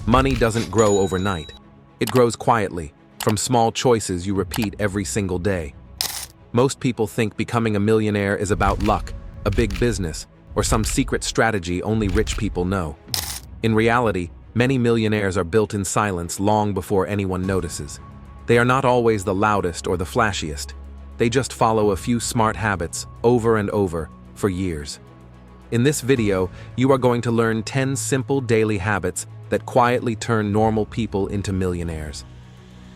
Money doesn't grow overnight. It grows quietly, from small choices you repeat every single day. Most people think becoming a millionaire is about luck, a big business, or some secret strategy only rich people know. In reality, many millionaires are built in silence long before anyone notices. They are not always the loudest or the flashiest. They just follow a few smart habits over and over for years. In this video, you are going to learn 10 simple daily habits that quietly turn normal people into millionaires.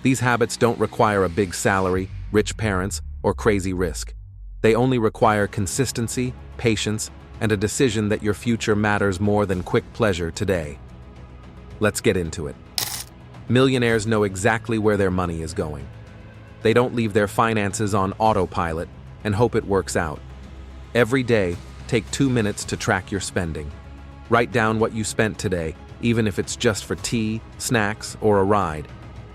These habits don't require a big salary, rich parents, or crazy risk. They only require consistency, patience, and a decision that your future matters more than quick pleasure today. Let's get into it. Millionaires know exactly where their money is going. They don't leave their finances on autopilot and hope it works out. Every day, take 2 minutes to track your spending. Write down what you spent today, even if it's just for tea, snacks, or a ride.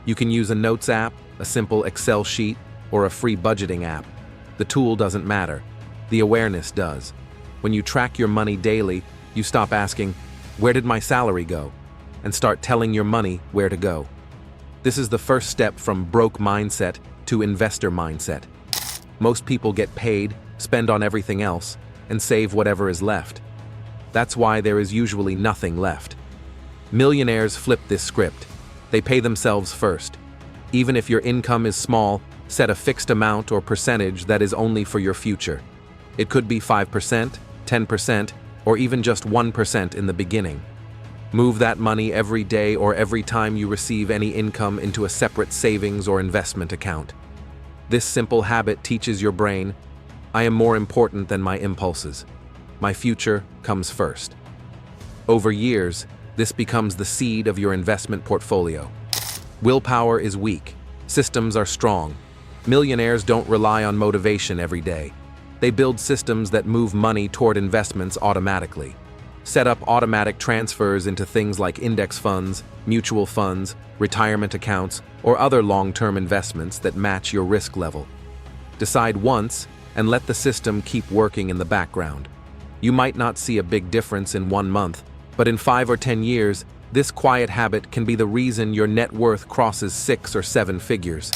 You can use a notes app, a simple Excel sheet, or a free budgeting app. The tool doesn't matter. The awareness does. When you track your money daily, you stop asking, "Where did my salary go?" and start telling your money where to go. This is the first step from broke mindset to investor mindset. Most people get paid, spend on everything else, and save whatever is left. That's why there is usually nothing left. Millionaires flip this script. They pay themselves first. Even if your income is small, set a fixed amount or percentage that is only for your future. It could be 5%, 10%, or even just 1% in the beginning. Move that money every day or every time you receive any income into a separate savings or investment account. This simple habit teaches your brain, I am more important than my impulses. My future comes first. Over years, this becomes the seed of your investment portfolio. Willpower is weak. Systems are strong. Millionaires don't rely on motivation every day. They build systems that move money toward investments automatically. Set up automatic transfers into things like index funds, mutual funds, retirement accounts, or other long-term investments that match your risk level. Decide once and let the system keep working in the background. You might not see a big difference in 1 month, but in 5 or 10 years, this quiet habit can be the reason your net worth crosses 6 or 7 figures.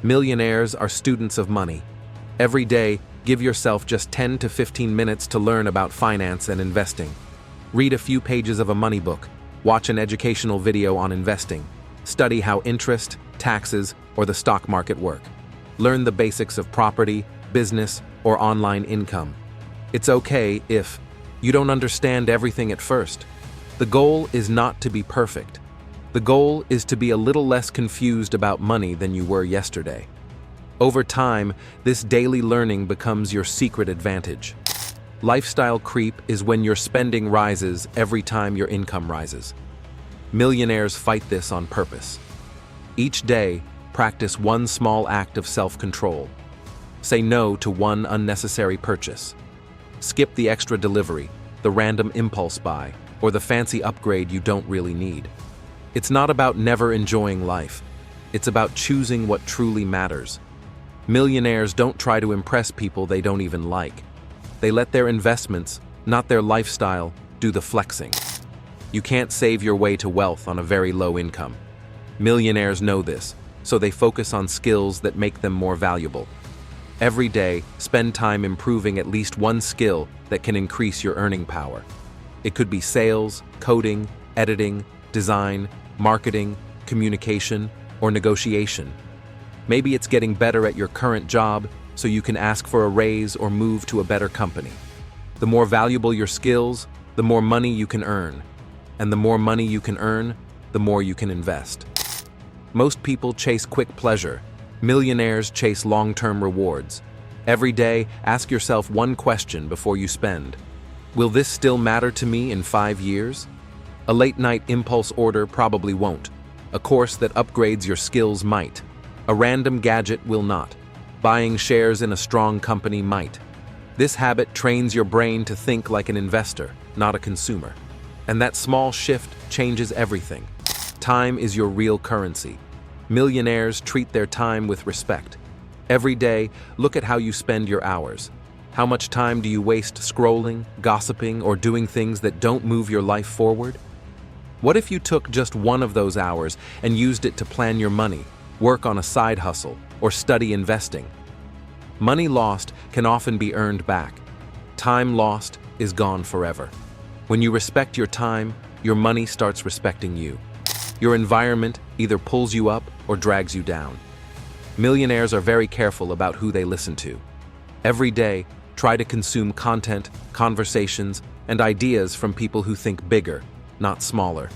Millionaires are students of money. Every day, give yourself just 10 to 15 minutes to learn about finance and investing. Read a few pages of a money book, watch an educational video on investing, study how interest, taxes, or the stock market work. Learn the basics of property, business, or online income. It's okay if you don't understand everything at first. The goal is not to be perfect. The goal is to be a little less confused about money than you were yesterday. Over time, this daily learning becomes your secret advantage. Lifestyle creep is when your spending rises every time your income rises. Millionaires fight this on purpose. Each day, practice one small act of self-control. Say no to one unnecessary purchase. Skip the extra delivery, the random impulse buy, or the fancy upgrade you don't really need. It's not about never enjoying life. It's about choosing what truly matters. Millionaires don't try to impress people they don't even like. They let their investments, not their lifestyle, do the flexing. You can't save your way to wealth on a very low income. Millionaires know this, so they focus on skills that make them more valuable. Every day, spend time improving at least one skill that can increase your earning power. It could be sales, coding, editing, design, marketing, communication, or negotiation. Maybe it's getting better at your current job so you can ask for a raise or move to a better company. The more valuable your skills, the more money you can earn. And the more money you can earn, the more you can invest. Most people chase quick pleasure. Millionaires chase long-term rewards. Every day, ask yourself one question before you spend. Will this still matter to me in 5 years? A late-night impulse order probably won't. A course that upgrades your skills might. A random gadget will not. Buying shares in a strong company might. This habit trains your brain to think like an investor, not a consumer. And that small shift changes everything. Time is your real currency. Millionaires treat their time with respect. Every day, look at how you spend your hours. How much time do you waste scrolling, gossiping, or doing things that don't move your life forward? What if you took just one of those hours and used it to plan your money, work on a side hustle, or study investing? Money lost can often be earned back. Time lost is gone forever. When you respect your time, your money starts respecting you. Your environment either pulls you up or drags you down. Millionaires are very careful about who they listen to. Every day, try to consume content, conversations, and ideas from people who think bigger, not smaller.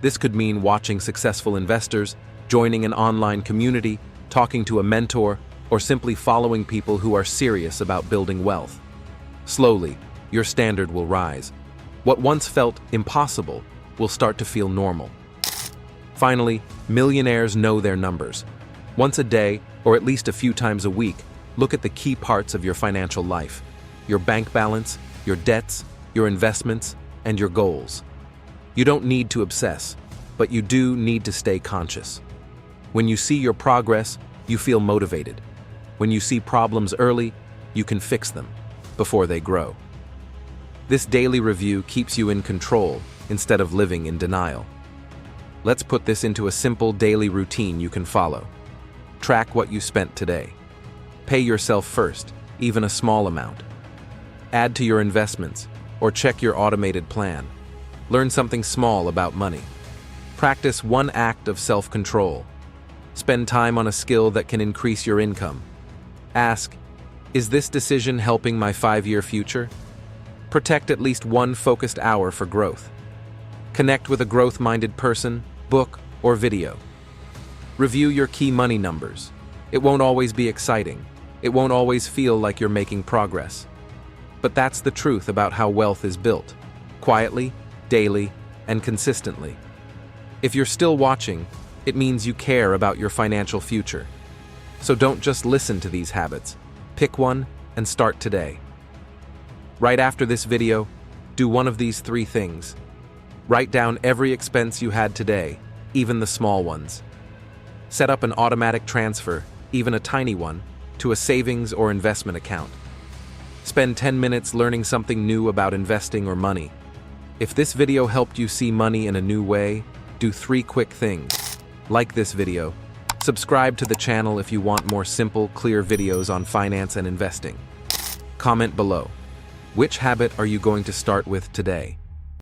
This could mean watching successful investors, joining an online community, talking to a mentor, or simply following people who are serious about building wealth. Slowly, your standard will rise. What once felt impossible will start to feel normal. Finally, millionaires know their numbers. Once a day, or at least a few times a week, look at the key parts of your financial life: your bank balance, your debts, your investments, and your goals. You don't need to obsess, but you do need to stay conscious. When you see your progress, you feel motivated. When you see problems early, you can fix them before they grow. This daily review keeps you in control instead of living in denial. Let's put this into a simple daily routine you can follow. Track what you spent today. Pay yourself first, even a small amount. Add to your investments, or check your automated plan. Learn something small about money. Practice one act of self-control. Spend time on a skill that can increase your income. Ask, is this decision helping my 5-year future? Protect at least one focused hour for growth. Connect with a growth-minded person, book, or video. Review your key money numbers. It won't always be exciting. It won't always feel like you're making progress. But that's the truth about how wealth is built: quietly, daily, and consistently. If you're still watching, it means you care about your financial future. So don't just listen to these habits. Pick one and start today. Right after this video, do one of these 3 things. Write down every expense you had today, even the small ones. Set up an automatic transfer, even a tiny one, to a savings or investment account. Spend 10 minutes learning something new about investing or money. If this video helped you see money in a new way, do 3 quick things. Like this video. Subscribe to the channel if you want more simple, clear videos on finance and investing. Comment below. Which habit are you going to start with today?